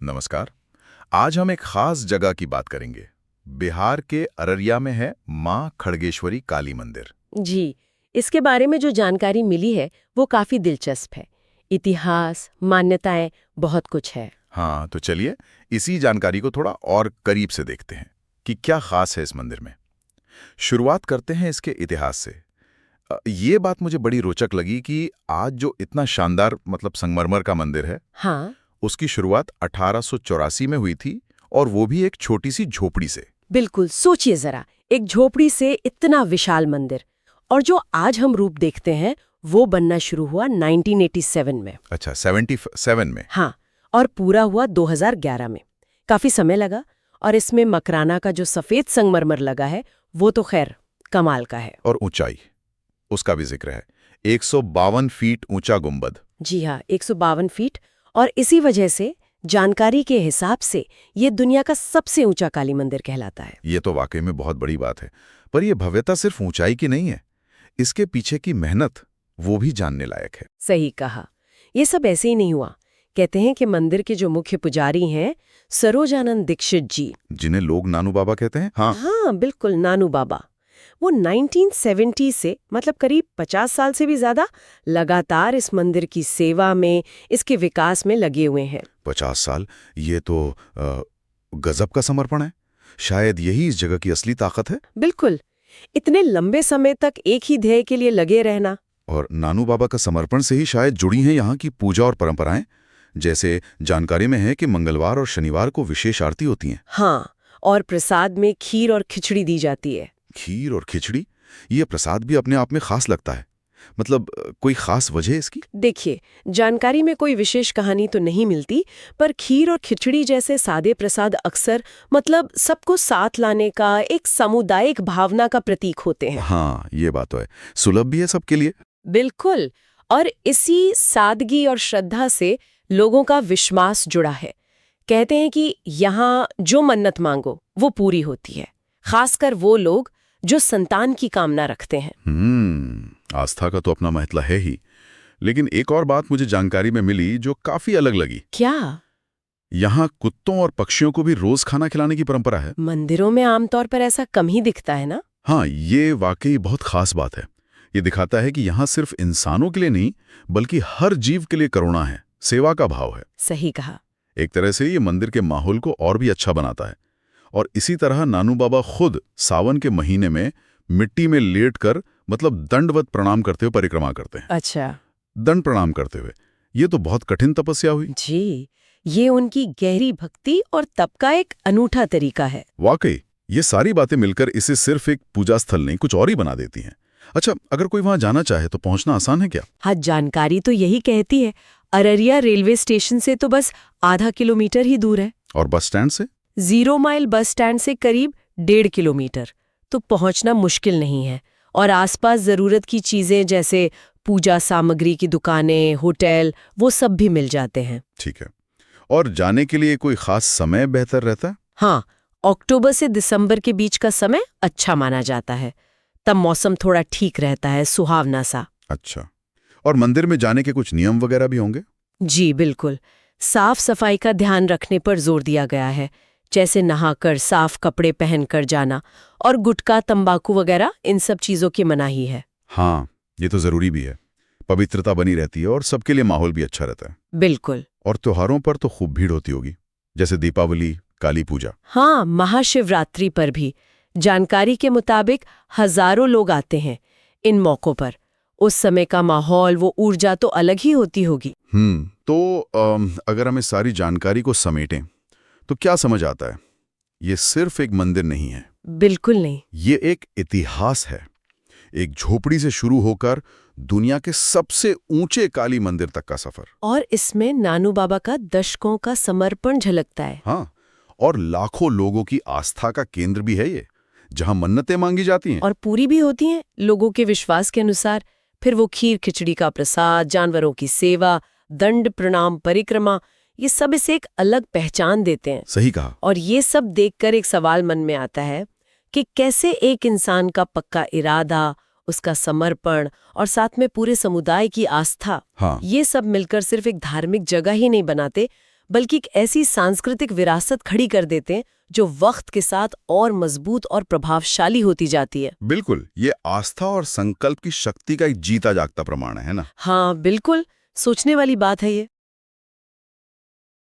नमस्कार। आज हम एक खास जगह की बात करेंगे। बिहार के अररिया में है माँ खड़गेश्वरी काली मंदिर। जी, इसके बारे में जो जानकारी मिली है वो काफी दिलचस्प है। इतिहास, मान्यताएं, बहुत कुछ है। हाँ, तो चलिए इसी जानकारी को थोड़ा और करीब से देखते हैं कि क्या खास है इस मंदिर में। शुरुआत करते हैं इसके इतिहास से। ये बात मुझे बड़ी रोचक लगी कि आज जो इतना शानदार संगमरमर का मंदिर है, हाँ, उसकी शुरुआत 1884 में हुई थी, और वो भी एक छोटी सी झोपड़ी से। बिल्कुल। सोचिए जरा, एक झोपड़ी से इतना विशाल मंदिर, और जो आज हम रूप देखते हैं वो बनना शुरू हुआ 1987 में। अच्छा, 77 में। हाँ, और पूरा हुआ 2011 में। काफी समय लगा, और इसमें मकराना का जो सफेद संगमरमर लगा है वो तो खैर कमाल का है। और ऊंचाई, उसका भी जिक्र है। 152 फीट ऊंचा गुंबद। जी हाँ, 152 फीट। और इसी वजह से जानकारी के हिसाब से ये दुनिया का सबसे ऊंचा काली मंदिर कहलाता है। ये तो वाकई में बहुत बड़ी बात है। पर यह भव्यता सिर्फ ऊंचाई की नहीं है, इसके पीछे की मेहनत वो भी जानने लायक है। सही कहा। ये सब ऐसे ही नहीं हुआ। कहते हैं कि मंदिर के जो मुख्य पुजारी हैं सरोजानंद दीक्षित जी। जिन्हें लोग नानू बाबा कहते हैं। हाँ। हाँ, बिल्कुल, नानू बाबा। वो 1970 से मतलब करीब 50 साल से भी ज्यादा लगातार इस मंदिर की सेवा में, इसके विकास में लगे हुए हैं। 50 साल, ये तो गजब का समर्पण है। शायद यही इस जगह की असली ताकत है। बिल्कुल, इतने लंबे समय तक एक ही ध्येय के लिए लगे रहना। और नानू बाबा का समर्पण से ही शायद जुड़ी हैं यहाँ की पूजा और परंपराएं। जैसे जानकारी में है कि मंगलवार और शनिवार को विशेष आरती होती हैं। हाँ, और प्रसाद में खीर और खिचड़ी दी जाती है। खीर और खिचड़ी, ये प्रसाद भी अपने आप में खास लगता है। कोई खास वजह इसकी? देखिए, जानकारी में कोई विशेष कहानी तो नहीं मिलती, पर खीर और खिचड़ी जैसे सादे प्रसाद अक्सर सबको साथ लाने का, एक सामुदायिक भावना का प्रतीक होते हैं। हाँ, ये बात तो है। सुलभ भी है सबके लिए। बिल्कुल, और इसी सादगी और श्रद्धा से लोगों का विश्वास जुड़ा है। कहते हैं कि यहाँ जो मन्नत मांगो वो पूरी होती है, खासकर वो लोग जो संतान की कामना रखते हैं। आस्था का तो अपना महत्व है ही। लेकिन एक और बात मुझे जानकारी में मिली जो काफी अलग लगी। क्या? यहाँ कुत्तों और पक्षियों को भी रोज खाना खिलाने की परंपरा है। मंदिरों में आमतौर पर ऐसा कम ही दिखता है ना? हाँ, ये वाकई बहुत खास बात है। ये दिखाता है कि यहाँ सिर्फ इंसानों के लिए नहीं, बल्कि हर जीव के लिए करुणा है, सेवा का भाव है। सही कहा। एक तरह से ये मंदिर के माहौल को और भी अच्छा बनाता है। और इसी तरह नानू बाबा खुद सावन के महीने में मिट्टी में लेटकर दंडवत प्रणाम करते हुए परिक्रमा करते हैं। अच्छा। दंड प्रणाम करते हुए। ये तो बहुत कठिन तपस्या हुई। जी, ये उनकी गहरी भक्ति और तप का एक अनूठा तरीका है। वाकई, ये सारी बातें मिलकर इसे सिर्फ एक पूजा स्थल नहीं, कुछ और ही बना देती हैं। अच्छा, अगर कोई वहां जाना चाहे तो पहुंचना आसान है क्या? हाँ, जानकारी तो यही कहती है। अररिया रेलवे स्टेशन से तो बस आधा किलोमीटर ही दूर है। और बस स्टैंड से? 0 माइल बस स्टैंड से करीब 1.5 किलोमीटर, तो पहुंचना मुश्किल नहीं है। और आसपास जरूरत की चीजें जैसे पूजा सामग्री की दुकानें, होटल, वो सब भी मिल जाते हैं। ठीक है। और जाने के लिए कोई खास समय बेहतर रहता है? हाँ, अक्टूबर से दिसंबर के बीच का समय अच्छा माना जाता है। तब मौसम थोड़ा ठीक रहता है, सुहावना सा। अच्छा। और मंदिर में जाने के कुछ नियम वगैरह भी होंगे? जी बिल्कुल, साफ सफाई का ध्यान रखने पर जोर दिया गया है। जैसे नहाकर साफ कपड़े पहनकर जाना, और गुटखा, तंबाकू वगैरह इन सब चीजों की मनाही है। हाँ, ये तो जरूरी भी है। पवित्रता बनी रहती है और सबके लिए माहौल भी अच्छा रहता है। बिल्कुल। और त्योहारों पर तो खूब भीड़ होती होगी, जैसे दीपावली, काली पूजा। हाँ, महाशिवरात्रि पर भी जानकारी के मुताबिक हजारों लोग आते हैं इन मौकों पर। उस समय का माहौल, वो ऊर्जा तो अलग ही होती होगी। तो अगर हम इस सारी जानकारी को समेटें तो क्या समझ आता है? ये सिर्फ एक मंदिर नहीं है। बिल्कुल नहीं। ये एक इतिहास है। एक झोपड़ी से शुरू होकर दुनिया के सबसे ऊंचे काली मंदिर तक का सफर। और इसमें नानू बाबा का दशकों का समर्पण झलकता है। हाँ, और लाखों लोगों की आस्था का केंद्र भी है ये, जहां मन्नतें मांगी जाती हैं और पूरी भी होती हैं लोगों के विश्वास के अनुसार। फिर वो खीर खिचड़ी का प्रसाद, जानवरों की सेवा, दंड प्रणाम, परिक्रमा, ये सब इसे एक अलग पहचान देते हैं। सही कहा। और ये सब देखकर एक सवाल मन में आता है कि कैसे एक इंसान का पक्का इरादा, उसका समर्पण और साथ में पूरे समुदाय की आस्था, हाँ। ये सब मिलकर सिर्फ एक धार्मिक जगह ही नहीं बनाते, बल्कि एक ऐसी सांस्कृतिक विरासत खड़ी कर देते हैं जो वक्त के साथ और मजबूत और प्रभावशाली होती जाती है। बिल्कुल, ये आस्था और संकल्प की शक्ति का एक जीता जागता प्रमाण है ना। हाँ बिल्कुल, सोचने वाली बात है ये।